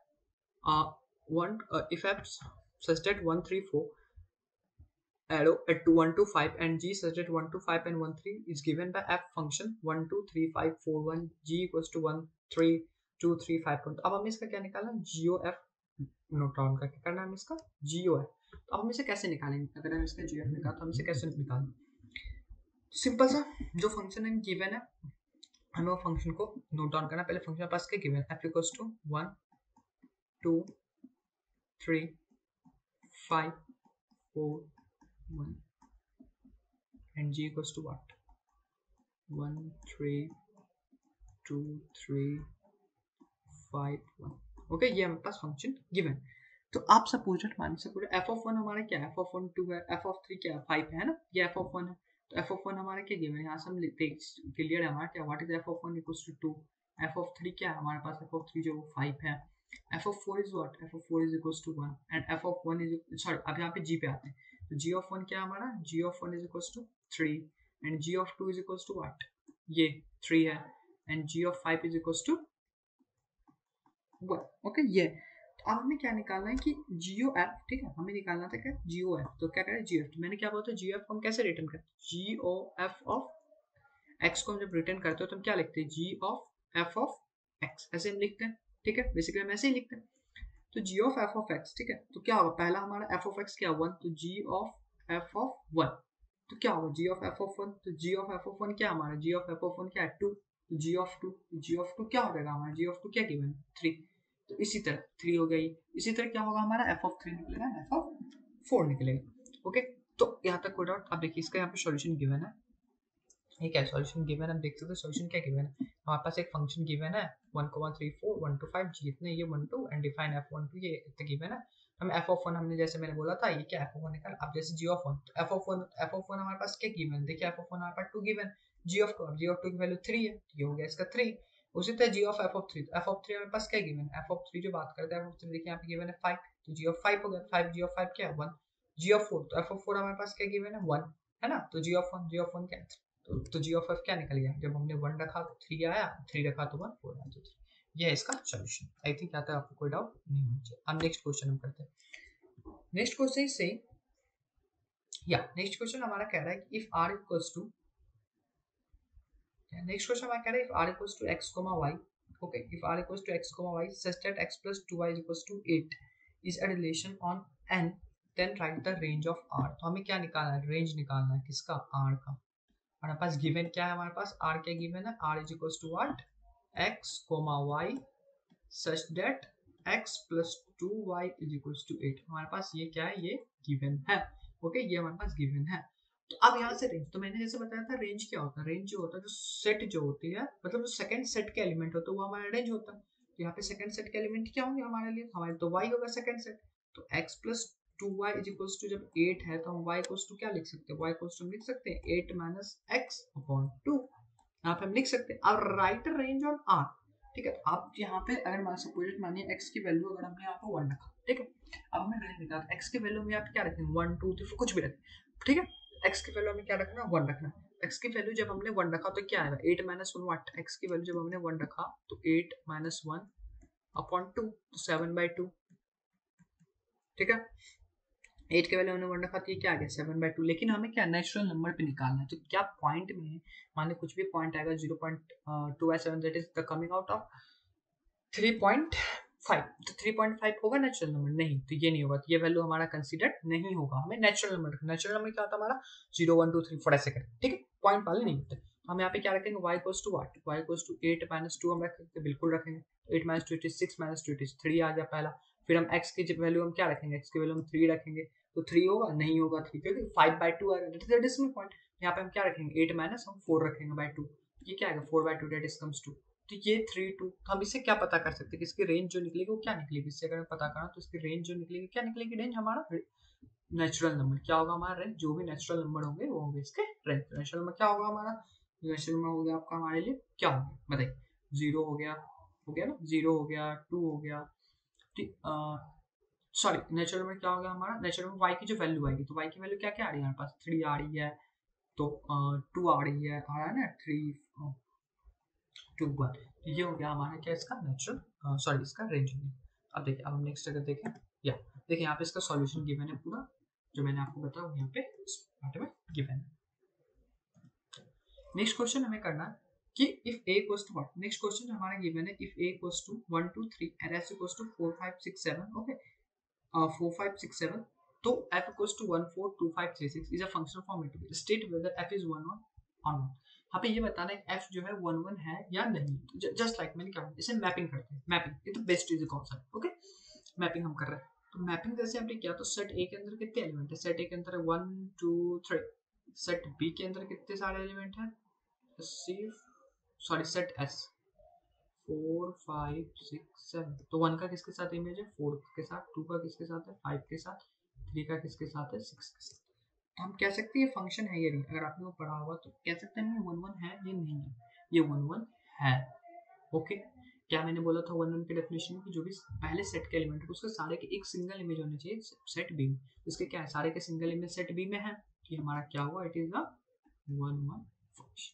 such that 1 3 4 arrow at 1 to 5 and g such that 1 to 5 and 1 3 is given by f function 1 2 3 5 4 1 g equals to 1 3 2 3 5 1। तो अब हमें इसका क्या निकालना है, जीओ एफ नोट डाउन करके करना है हमें इसका जीओ एफ। तो अब हम इसे कैसे निकालेंगे, अगर हम इसका जीओ एफ निकालें तो हम इसे कैसे निकालेंगे, सिंपल सा, जो फंक्शन है गिवन है हमें वो फंक्शन को नोट डाउन करना। पहले फंक्शन पास के given F equals to 1 2 3 5 4 1 and g equals to what, 1 3 2 3 5 1, okay. ये हमारे पास फंक्शन गिवन। तो आप सपोज मान सपोज एफ ऑफ 1 हमारा क्या है, एफ ऑफ 1 2 है, एफ ऑफ 3 क्या है 5 है ना, ये एफ ऑफ 1 है। तो एफ ऑफ 1 हमारा क्या गिवन है, यहाँ से हम लिखते हैं क्लियर है हमारा क्या, what is F of 1 equals to 2, F of 3 क्या है हमारे पास, एफ ऑफ 3 जो 5 है, F of 4 is what, F of 4 is equals to 1 and F of 1 is, sorry अब यहाँ पे जी पे आते हैं, तो जी ऑफ 1 क्या है हमारा, g of 1 is equals to 3 and g of 2 is equals to what, ये 3 है and g of 5 is equals to 1, okay. ये तो अब हमें क्या निकालना है कि जीओ एफ, ठीक है, हमें निकालना था क्या जीओ एफ। तो क्या करें जीओ एफ, तो मैंने क्या बोला था जीओ एफ को हम कैसे रिटर्न करते हैं, जीओ एफ ऑफ एक्स को हम जब रिटर्न करते हो तो हम क्या लिखते हैं, जी ऑफ एफ ऑफ एक्स, ऐसे हम लिखते हैं, ठीक है, बेसिकली हम ऐसे ही लिखते हैं। तो जी ऑफ एफ ऑफ एक्स, ठीक है, तो क्या होगा, पहला हमारा एफ ऑफ एक्स क्या 1, तो जी ऑफ एफ ऑफ 1, तो क्या होगा जी ऑफ एफ ऑफ 1, तो जी ऑफ एफ ऑफ 1 क्या हमारा, जी ऑफ एफ ऑफ 1 क्या है 2, तो जी ऑफ 2, जी ऑफ 2 क्या हो जाएगा हमारा, जी ऑफ 2 क्या गिवन 3, तो इसी तरह 3 हो गई। इसी तरह क्या होगा हमारा एफ ऑफ 3 निकलेगा, एफ ऑफ 4 निकलेगा, ओके। तो यहाँ तक कोई डाउट। अब देखिए इसका यहाँ पे सॉल्यूशन गिवन है, ये क्या सॉल्यूशन गिवन है, हम देख सकते हैं सॉल्यूशन क्या गिवन है, हमारे पास एक फंक्शन गिवन है 1 3 4 1 to 5 जी इतने, ये 1 2 एंड डिफाइन एफ 1 2, ये इतने गिवन है। हम एफ ऑफ 1 हमने जैसे मैंने बोला था ये क्या एफ ऑफ 1 निकाल। अब जैसे जी ऑफ 1, तो एफ ऑफ 1 हमारे पास क्या गिवन, देखिए एफ ऑफ 1 हमारे पास 2 गिवन, जी ऑफ 2, अब जी ऑफ 2 की वैल्यू 3 है, ये हो गया इसका 3। उसी तरह जी ऑफ एफ ऑफ 3, तो एफ ऑफ 3 हमारे पास क्या गिवन है, एफ ऑफ 3 जो बात करते हैं एफ ऑफ 3 देखिए यहाँ पे गिवन है 5, तो जी ऑफ 5 हो गया, 5 जी ऑफ 5 क्या है 1, जी ऑफ 4, तो एफ ऑफ 4 हमारे पास क्या गिवन है 1 है ना, तो जी ऑफ 1 क्या है, तो जी ऑफ एफ क्या निकल गया, जब हमने 1 रखा तो 3 आया, 3 रखा तो 1 4 आया तो 3, ये है इसका सॉल्यूशन। आई थिंक आता है आपको कोई डाउट नहीं होना चाहिए। अब नेक्स्ट क्वेश्चन हम करते हैं। नेक्स्ट क्वेश्चन इज सेइंग, या नेक्स्ट क्वेश्चन हमारा कह रहा है कि if r equals to, next question हमारा कह रहा है if r equals to x, y, okay, if r equals to x, y such that x plus 2y is equals to 8 is a relation on n, then write the range of r। तो हमें क्या निकालना है, range निकालना है किसका, r का। हमारे पास गिवन क्या है, हमारे पास r क्या गिवन है, r is equals to what, x, y such that x plus 2y is equals to 8। हमारे पास ये क्या है, ये गिवन है, ओके, ये हमारे पास गिवन है। तो अब यहाँ से रेंज, तो मैंने जैसे बताया था रेंज क्या होता है, रेंज जो होता है जो सेट जो होती है, मतलब जो सेकंड सेट के एलिमेंट होता है वो हमारा रेंज होता है। तो यहाँ पे सेकंड सेट के एलिमेंट क्या होंगे हमारे लिए, हमारे तो y होगा सेकंड सेट। तो x plus 2y is equals to, जब 8 है तो हम y इक्वल्स टू क्या लिख सकते हैं, y इक्वल्स टू हम लिख सकते हैं 8 माइनस x अपॉन 2, यहाँ पे हम लिख सकते हैं। अब राइट रेंज ऑन r, ठीक है। तो आप यहाँ पे अगर मान सपोज मानिए x की वैल्यू अगर हमने यहाँ पे 1 रखा, ठीक है, अब हमें रेंज निकालना, x की वैल्यू में आप क्या रखेंगे 1 2 3 कुछ भी रखें, ठीक है। x की वैल्यू हमें क्या रखना, 1 रखना। x की वैल्यू जब हमने 1 रखा तो क्या आएगा 8 माइनस 1 वाट, x की वैल्यू जब हमने 1 रखा तो 8 माइनस 1 अपॉन 2, तो 7/2, ठीक है। 8 के वैल्यू हमने 1 रखा तो ये क्या आ गया 7/2, लेकिन हमें क्या नेचुरल नंबर पे निकालना है। तो क्या पॉइंट में है, मान लो कुछ भी पॉइंट आएगा 0.2/7, that is the coming out of 3.5, तो 3.5 होगा नेचुरल नंबर, नहीं तो ये नहीं होगा, तो ये वैल्यू हमारा कंसीडर्ड नहीं होगा, हमें नेचुरल नंबर, नेचुरल नंबर क्या होता है हमारा 0 1 2 3 4 ऐसे करें, ठीक है, पॉइंट वाले नहीं होते। हम यहाँ पे क्या रखेंगे y equals to what, y equals to 8 minus 2 हम रख सकते हैं, बिल्कुल रखेंगे। 8 minus 2 it is 6 minus 2 it is 3 आ गया पहला। फिर हम x की वैल्यू हम क्या रखेंगे, x की वैल्यू हम 3 रखेंगे, तो 3 होगा नहीं होगा 3, क्योंकि 5/2 आएगा, that is the decimal point. यहाँ पे हम क्या रखेंगे 8 माइनस हम 4 रखेंगे बाय 2, ये क्या आएगा 4/2, दैट इज कम्स टू, तो ये 3 2, तो हम इससे क्या पता कर सकते हैं कि इसकी रेंज जो निकलेगी वो क्या निकलेगी, इससे अगर पता करना तो इसकी रेंज जो निकलेगी क्या निकलेगी, रेंज हमारा नेचुरल नंबर क्या होगा हमारा रेंज, जो भी नेचुरल नंबर होंगे वो होंगे इसके रेंज। नेचुरल नंबर क्या होगा हमारा, नेचुरल नंबर हो गया आपका हमारे लिए क्या होगा बताइए, 0 हो गया ना, 0 हो गया, 2 हो गया, सॉरी नेचुरल नंबर क्या हो गया हमारा, नेचुरल नंबर y की जो वैल्यू आएगी, तो y की वैल्यू क्या क्या आ रही है हमारे पास, 3 आ रही है, तो 2 आ रही है, आ रहा है ना 3 2 1, तो ये हो गया हमारा क्या इसका नेचुरल, सॉरी इसका रेंज हो गया। अब देखिए, अब हम नेक्स्ट अगर देखें, या देखिए यहाँ पे इसका सॉल्यूशन गिवन है पूरा, जो मैंने आपको बताया यहाँ पे इस पार्ट में गिवन है। नेक्स्ट क्वेश्चन हमें करना है कि if a equals to what, next question हमारा गिवन है, if a equals to 1 2 3 and s equals to 4 5 6 7, okay, 4 5 6 7, तो f equals to 1 4 2 5 3 6 is a function of form to state whether f is 1 1 or not। यहाँ पे ये बताना है f जो है 1 1 है या नहीं। जस्ट लाइक मैंने क्या इसे मैपिंग करते हैं, मैपिंग ये तो best is concept, okay, mapping हम कर रहे हैं। तो मैपिंग जैसे हमने किया, तो सेट ए के अंदर कितने एलिमेंट है, सेट ए के अंदर 1 2 3, सेट बी के अंदर कितने सारे एलिमेंट हैं, सॉरी सेट एस 4 5 6 7, तो 1 का किसके साथ इमेज है 4 के साथ, 2 का किसके साथ है 5 के साथ, 3 का किसके साथ है 6 के साथ। तो हम कह सकते हैं ये फंक्शन है या नहीं, अगर आपने वो पढ़ा होगा तो कह सकते हैं ये 1 1 है ये नहीं है, ये 1 1 है, ओके। क्या मैंने बोला था 1 1 की डेफिनेशन की, जो भी पहले सेट के एलिमेंट है उसके सारे के एक सिंगल इमेज होने चाहिए सेट बी में, इसके क्या है सारे के सिंगल इमेज सेट बी में है, कि हमारा क्या हुआ, it is the 1 1 function,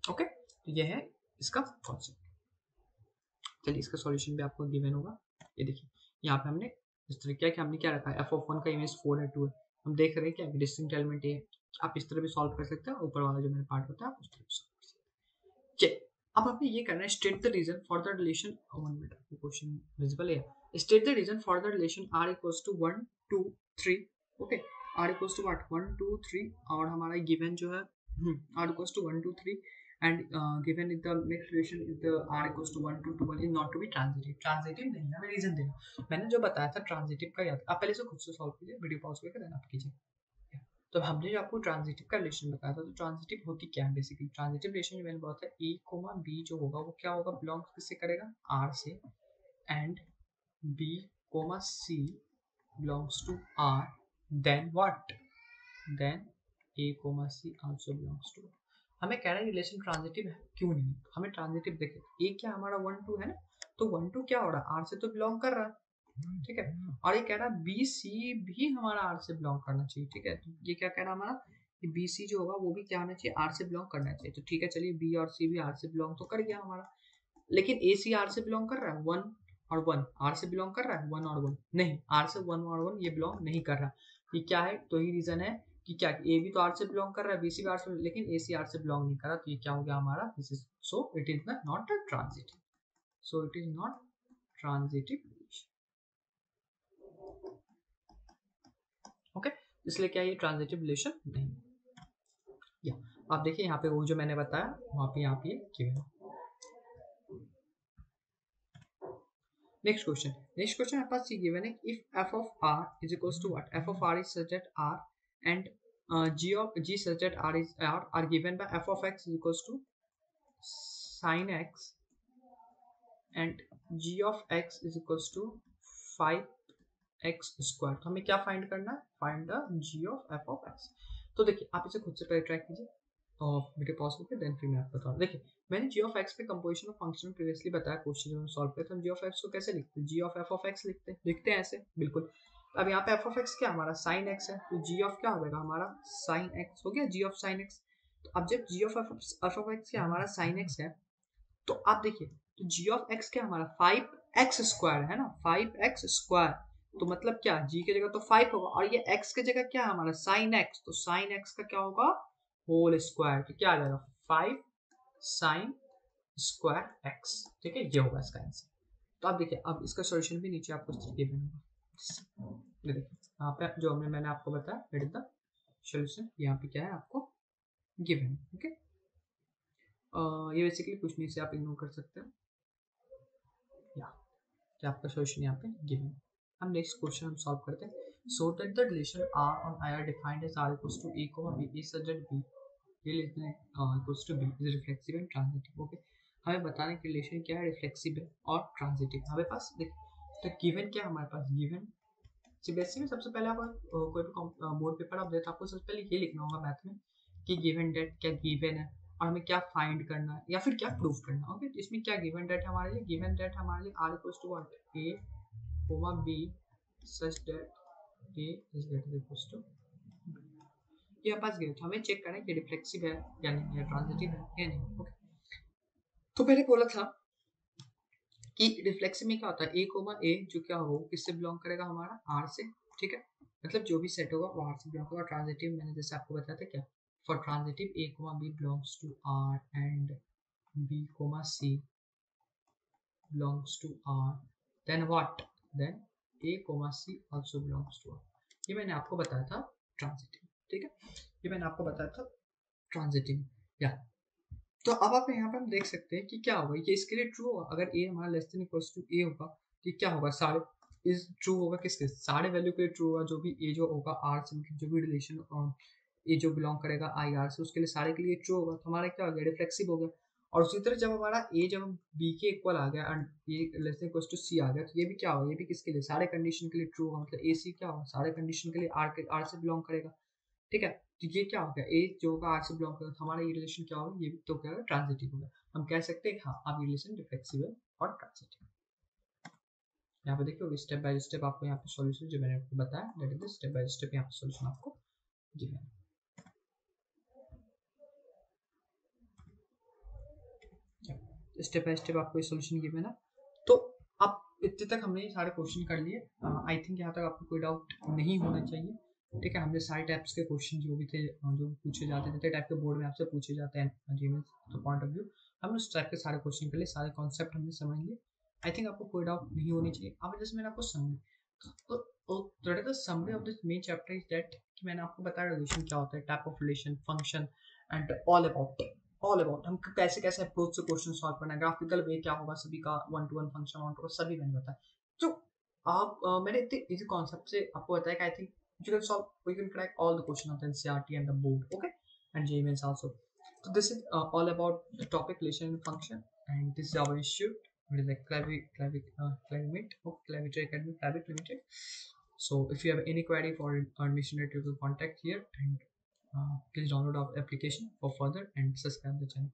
okay. तो ये है इसका कॉन्सेप्ट। चलिए इसका सॉल्यूशन भी आपको गिवन होगा, ये देखिए यहाँ पे हमने इस तरह क्या कि हमने क्या रखा है एफ ऑफ 1 का इमेज 4 है 2 है, हम देख रहे हैं क्या डिस्टिंक्ट एलिमेंट है, आप इस तरह भी सॉल्व कर सकते हैं, ऊपर वाला जो मैंने पार्ट बताया उस तरह सॉल्व कर सकते हैं। अब हमें ये करना है state the reason for the relation, 1 minute आपको क्वेश्चन विजिबल है, state the reason for the relation r equals to 1 2 3, okay, r equals to what 1 2 3, और हमारा गिवन जो है r equals to 1 2 3 and given if the next relation if the r equals to 1 to 1 is not to be transitive, transitive नहीं है, हमें reason देना, मैंने जो बताया था ट्रांजिटिव का याद, आप पहले से खुद से सॉल्व कीजिए, वीडियो पॉज करके देन आप कीजिए। तो हमने जो आपको ट्रांजिटिव का रिलेशन बताया था, तो ट्रांजिटिव होती क्या है बेसिकली, ट्रांजिटिव रिलेशन जो मैंने बताया था ए कोमा बी जो होगा वो क्या होगा, बिलोंग्स किससे करेगा आर से, and B comma C belongs to R, then what, then A comma C also belongs to. हमें कह रहा है रिलेशन ट्रांजिटिव है क्यों नहीं, हमें ट्रांजिटिव देखे ए क्या हमारा 1 2 है ना, तो 1 2 क्या हो रहा है आर से तो बिलोंग कर रहा है, ठीक है, और ये कह रहा है बी सी भी हमारा आर से बिलोंग करना चाहिए, ठीक है, तो ये क्या कह रहा है हमारा बी सी जो होगा वो भी क्या होना चाहिए आर से बिलोंग करना चाहिए, तो ठीक है चलिए बी और सी भी आर से बिलोंग तो कर गया हमारा, लेकिन ए सी आर से बिलोंग कर रहा है 1 और 1 आर से बिलोंग कर रहा है 1 और 1 नहीं, आर से 1 और 1 ये बिलोंग नहीं कर रहा, ये क्या है, तो ही रीजन है कि क्या ए भी तो आर से बिलोंग कर रहा है, बी सी भी आर से, लेकिन ए सी आर से बिलोंग नहीं कर रहा, तो ये क्या हो गया हमारा, this is so it is not a transitive, so it is not transitive, okay, इसलिए क्या ये ट्रांजिटिव रिलेशन नहीं, या आप देखिए यहाँ पे वो जो मैंने बताया वहाँ पे यहाँ पे गिवन है। नेक्स्ट क्वेश्चन हमारे पास ये गिवन है, if f of r is equals to what, f of r is such that r and g of g such that r is are given by f of x is equals to sin x and g of x is equals to 5x square. तो हमें क्या find करना है, find the g of f of x। तो देखिए आप इसे खुद से पहले ट्राई कीजिए और वीडियो पॉज करके देन फिर मैं आपको बताऊँ। देखिए मैंने g of x पे कंपोजिशन ऑफ फंक्शन प्रीवियसली बताया क्वेश्चन में सॉल्व किया, तो हम g of x को कैसे लिखते हैं, g of f of x लिखते हैं ऐसे बिल्कुल। अब यहाँ पे f of x क्या हमारा sin x है, तो g of क्या हो जाएगा हमारा sin x हो गया, g of sin x। तो अब जब g of f of x क्या हमारा sin x है, तो आप देखिए तो g of x क्या हमारा 5x स्क्वायर है ना, 5x स्क्वायर। तो मतलब क्या g की जगह तो 5 होगा और ये x की जगह क्या है हमारा sin x, तो sin x का क्या होगा होल स्क्वायर, तो क्या आ जाएगा 5 sin स्क्वायर x। ठीक है, ये होगा इसका आंसर। तो आप देखिए अब इसका सॉल्यूशन भी नीचे आपको इस तरीके होगा। ये देखिए यहाँ पे जो मैंने आपको बताया इट इज द सॉल्यूशन, यहाँ पे क्या है आपको गिवन। ओके ये बेसिकली कुछ नहीं से आप इग्नोर कर सकते हो या कि आपका सॉल्यूशन यहाँ पे गिवन। हम नेक्स्ट क्वेश्चन हम सॉल्व करते हैं। So that the relation r on I are defined as r equals to a comma b is such that b equals to b is reflexive and transitive। Okay हमें बताने की relation क्या है, reflexive है और transitive. हमारे पास तो given क्या है हमारे पास, गिवन सीबीएसई में सबसे पहले आप कोई भी बोर्ड पेपर आप देते आपको सबसे पहले ये लिखना होगा मैथ में कि गिवन डेट क्या गिवन है और हमें क्या फाइंड करना है या फिर क्या प्रूफ करना है। ओके इसमें क्या गिवन डेट हमारे लिए, गिवन डेट हमारे लिए r equals to what a comma b such that a is greater than equals to b। ये पास गए तो हमें चेक करना है कि रिफ्लेक्सिव है या नहीं है, ट्रांजिटिव है या नहीं। ओके तो पहले बोला था कि रिफ्लेक्सिव में क्या होता है, a कोमा a जो क्या हो किससे बिलोंग करेगा हमारा r से। ठीक है मतलब जो भी सेट होगा वो r से बिलोंग होगा। ट्रांजिटिव मैंने जैसे आपको बताया था क्या, for transitive a comma b belongs to r and b comma c belongs to r, then what, then a comma c also belongs to r। ये मैंने आपको बताया था ट्रांजिटिव। ठीक है ये मैंने आपको बताया था ट्रांजिटिव या। तो अब आप यहाँ पे हम देख सकते हैं कि क्या होगा, ये इसके लिए ट्रू होगा अगर a हमारा less than equals to a होगा तो क्या होगा सारे इज ट्रू होगा, किसके सारे वैल्यू के लिए ट्रू होगा, जो भी a जो होगा r से जो भी रिलेशन a जो बिलोंग करेगा i r से उसके लिए सारे के लिए ट्रू होगा। तो हमारा क्या हो गया रिफ्लेक्सिव हो गया। और उसी तरह जब हमारा a जब b के इक्वल आ गया and a less than equals to c आ गया तो ये भी क्या होगा, ये भी किसके लिए सारे कंडीशन के लिए ट्रू होगा। मतलब a c क्या होगा सारे कंडीशन के लिए r से बिलोंग करेगा। ठीक है तो ये क्या हो गया a जो होगा r से बिलोंग करेगा, तो हमारा ये रिलेशन क्या होगा, ये तो क्या होगा ट्रांजिटिव होगा। हम कह सकते हैं हाँ अब रिलेशन रिफ्लेक्सिव है और ट्रांजिटिव। यहाँ पे देखिए स्टेप बाय स्टेप आपको यहाँ पे सॉल्यूशन जो मैंने आपको बताया that is step by step यहाँ पे सॉल्यूशन आपको गिवन है। स्टेप बाय स्टेप आपको सॉल्यूशन गिवन है। तो अब इतने तक हमने सारे क्वेश्चन कर लिए। आई थिंक यहाँ तक आपको कोई डाउट नहीं होना चाहिए। ठीक है हमने सारे टाइप्स के क्वेश्चन जो भी थे जो पूछे जाते थे टाइप के बोर्ड में आपसे पूछे जाते हैं जीमेल तो पॉइंट ऑफ व्यू हमने उस टाइप के सारे क्वेश्चन कर लिए, सारे कॉन्सेप्ट हमने समझ लिए। आई थिंक आपको कोई डाउट नहीं होनी चाहिए। अब जैसे मैंने आपको समझ तो summary of this main chapter is that कि मैंने आपको बताया रिलेशन क्या होता है, type of relation, function and all about हम कैसे कैसे अप्रोच से क्वेश्चन सॉल्व करना है, ग्राफिकल वे क्या होगा सभी का, one two one function one two सभी मैंने बताया। तो आप मैंने इतने इजी कॉन्सेप्ट से आपको बताया कि I think you can solve, we can crack all the question of the NCERT and the board, okay, and JMS also. So this is all about the topic relation and function, and this is our institute. It is like Clavitory Academy Private Limited. So if you have any query for admission, you will contact here and please download our application for further and subscribe the channel.